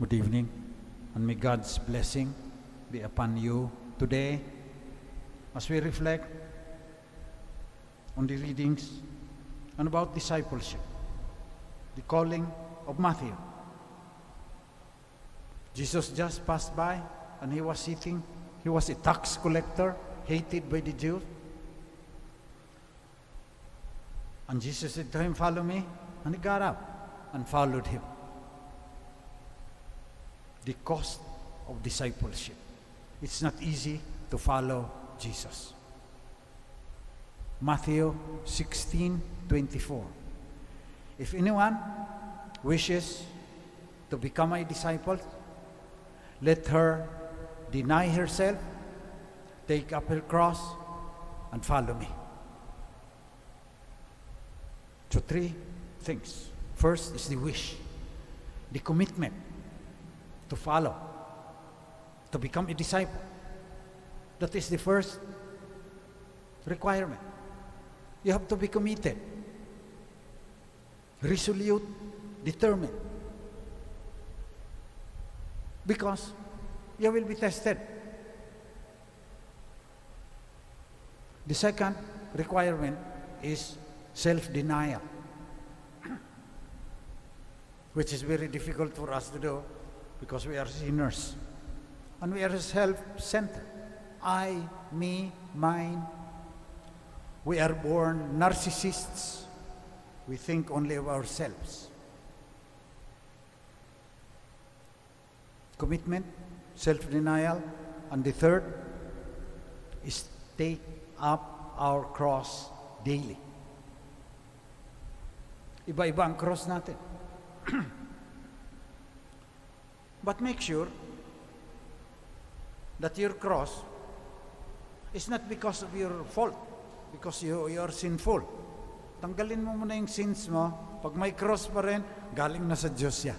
Good evening, and may God's blessing be upon you today as we reflect on the readings and about discipleship, the calling of Matthew. Jesus just passed by and he was sitting. He was a tax collector, hated by the Jews. And Jesus said to him, "Follow me." And he got up and followed him. The cost of discipleship. It's not easy to follow Jesus. Matthew 16:24. If anyone wishes to become a disciple, let her deny herself, take up her cross, and follow me. So three things. First is the wish, the commitment to follow, to become a disciple. That is the first requirement. You have to be committed, resolute, determined. Because you will be tested. The second requirement is self-denial, which is very difficult for us to do because we are sinners and we are self-centered. I, me, mine. We are born narcissists. We think only of ourselves. Commitment, self-denial, and the third is take up our cross daily. Iba-iba ang cross natin. But make sure that your cross is not because of your fault, because you are sinful. Tanggalin mo muna yung sins mo. Pag may cross pa rin, galing na sa Diyos yan.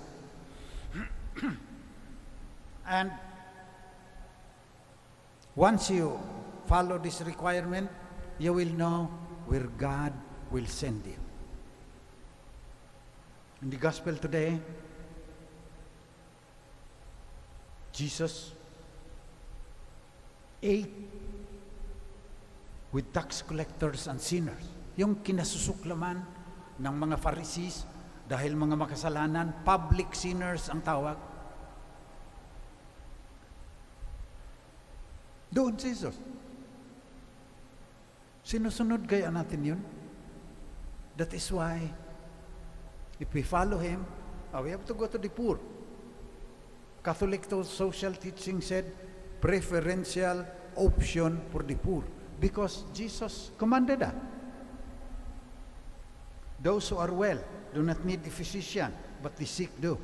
And once you follow this requirement, you will know where God will send you. In the gospel today, Jesus ate with tax collectors and sinners. Yung kinasusuklaman ng mga Pharisees dahil mga makasalanan, public sinners ang tawag. Doon Jesus. Sinusunod kaya natin yun? That is why if we follow him, we have to go to the poor. Catholic social teaching said, preferential option for the poor. Because Jesus commanded that. Those who are well do not need a physician, but the sick do.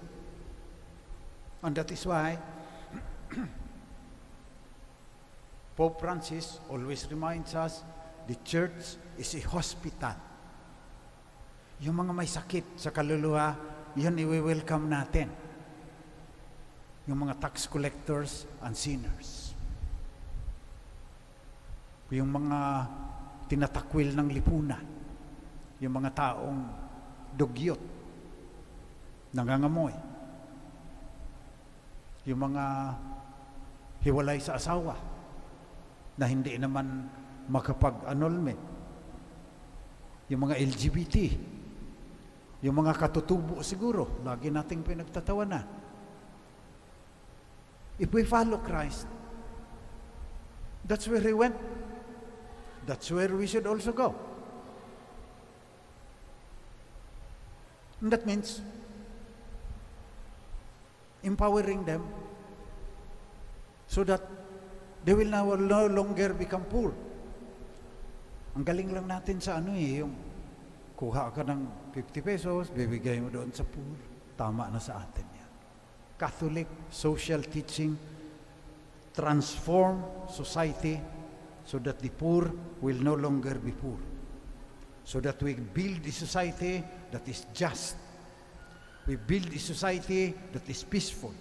And that is why Pope Francis always reminds us, the church is a hospital. Yung mga may sakit sa kaluluwa, yun i-welcome natin. Yung mga tax collectors and sinners. Yung mga tinatakwil ng lipunan. Yung mga taong dugyot, nangangamoy. Yung mga hiwalay sa asawa na hindi naman makapag-annulment. Yung mga LGBT. Yung mga katutubo siguro, lagi nating pinagtatawanan. If we follow Christ, that's where he went. That's where we should also go. And that means empowering them so that they will now no longer become poor. Ang galing lang natin sa yung kuha ka ng 50 pesos, bibigay mo doon sa poor. Tama na sa atin yan. Catholic social teaching, transform society so that the poor will no longer be poor. So that we build a society that is just. We build a society that is peaceful.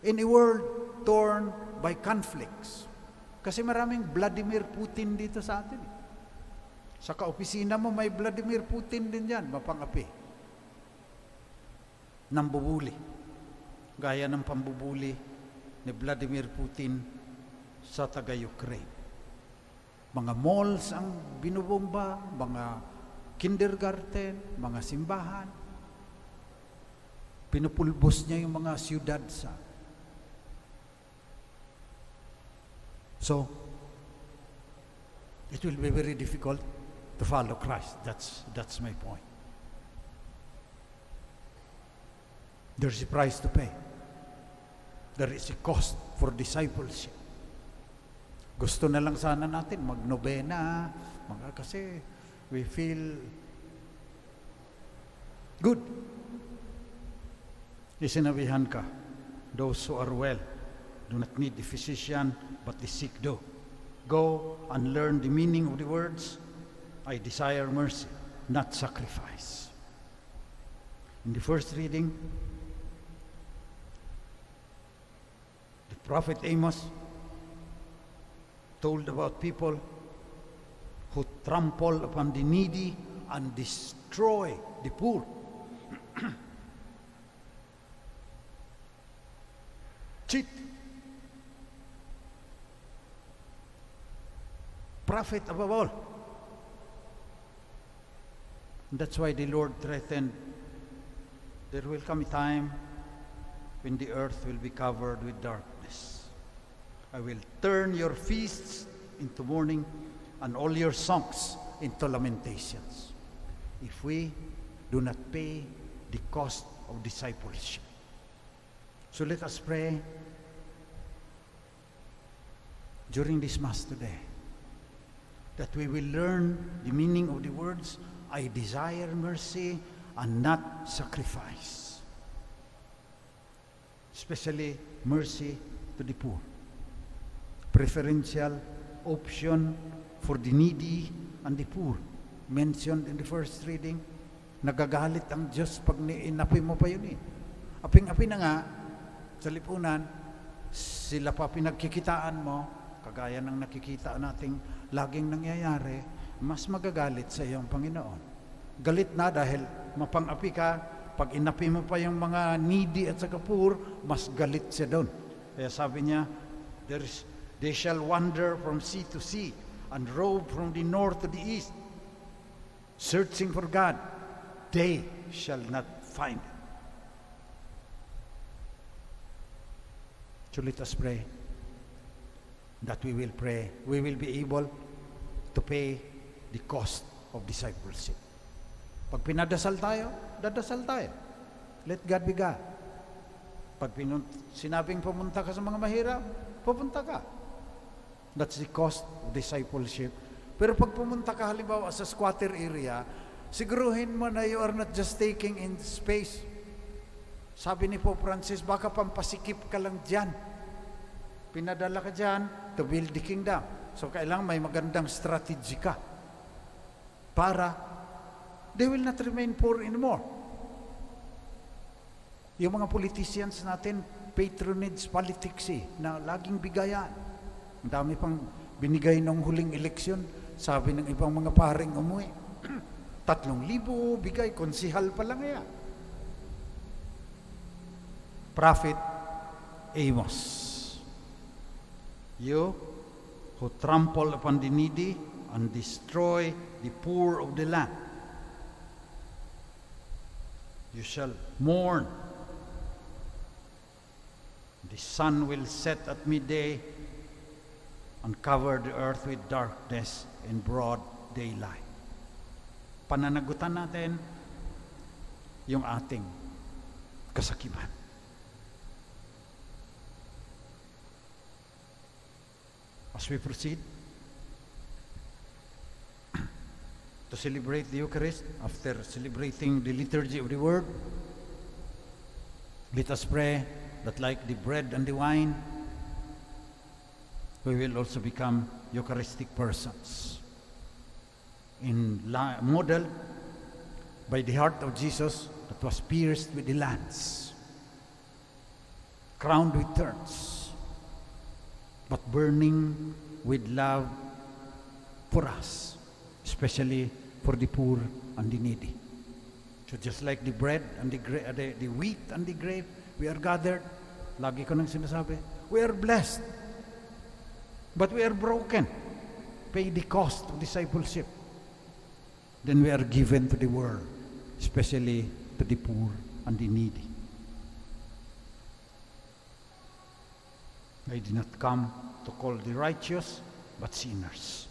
In a world torn by conflicts. Kasi maraming Vladimir Putin dito sa atin. Sa kaopisina mo, may Vladimir Putin din dyan, mapangapi. Nambubuli. gaya ng pambubuli ni Vladimir Putin sa taga-Ukraine. Mga malls ang binubomba, mga kindergarten, mga simbahan. Pinupulbos niya yung mga siyudad sa. So, it will be very difficult to follow Christ. That's my point. There's a price to pay. There is a cost for discipleship. Gusto na lang sana natin magnobena, kasi we feel good. Isinabihan ka, those who are well do not need the physician, but the sick do. Go and learn the meaning of the words, I desire mercy, not sacrifice. In the first reading, the prophet Amos told about people who trample upon the needy and destroy the poor. Cheat. Prophet above all. And that's why the Lord threatened, there will come a time when the earth will be covered with darkness. I will turn your feasts into mourning and all your songs into lamentations, if we do not pay the cost of discipleship. So let us pray during this Mass today that we will learn the meaning of the words, I desire mercy and not sacrifice. Especially mercy to the poor. Preferential option for the needy and the poor. Mentioned in the first reading, nagagalit ang Diyos pag inapi mo pa yun eh. Aping-api na nga, sa lipunan, sila pa pinagkikitaan mo, kagaya ng nakikita nating laging nangyayari, mas magagalit sa iyong Panginoon. Galit na dahil mapang-api ka, pag inapi mo pa yung mga needy at saka poor, mas galit siya doon. Kaya sabi niya, they shall wander from sea to sea and rove from the north to the east, searching for God. They shall not find Him. So let us pray that we will be able to pay the cost of discipleship. Pag pinadasal tayo, dadasal tayo. Let God be God. Pag sinabing pumunta ka sa mga mahirap, pupunta ka. That's the cost of discipleship. Pero pag pumunta ka halimbawa sa squatter area, siguruhin mo na you are not just taking in space. Sabi ni Pope Francis, baka pampasikip ka lang dyan. Pinadala ka dyan to build the kingdom. So kailangan may magandang strategy ka para they will not remain poor anymore. Yung mga politicians natin, patronage politics na laging bigayan. Ang dami pang binigay ng huling eleksyon. Sabi ng ibang mga paring umuwi, 3,000 bigay, konsihal pa lang yan. Prophet Amos, you who trample upon the needy and destroy the poor of the land, you shall mourn. The sun will set at midday and cover the earth with darkness in broad daylight. Pananagutan natin yung ating kasakiman. As we proceed to celebrate the Eucharist, after celebrating the liturgy of the Word, let us pray that like the bread and the wine, we will also become Eucharistic persons, modeled by the heart of Jesus that was pierced with the lance, crowned with thorns, but burning with love for us, especially for the poor and the needy. So just like the bread and the wheat and the grape, we are gathered. Lagi ko nang sinasabi, we are blessed. But we are broken. Pay the cost of discipleship. Then we are given to the world, especially to the poor and the needy. I did not come to call the righteous, but sinners.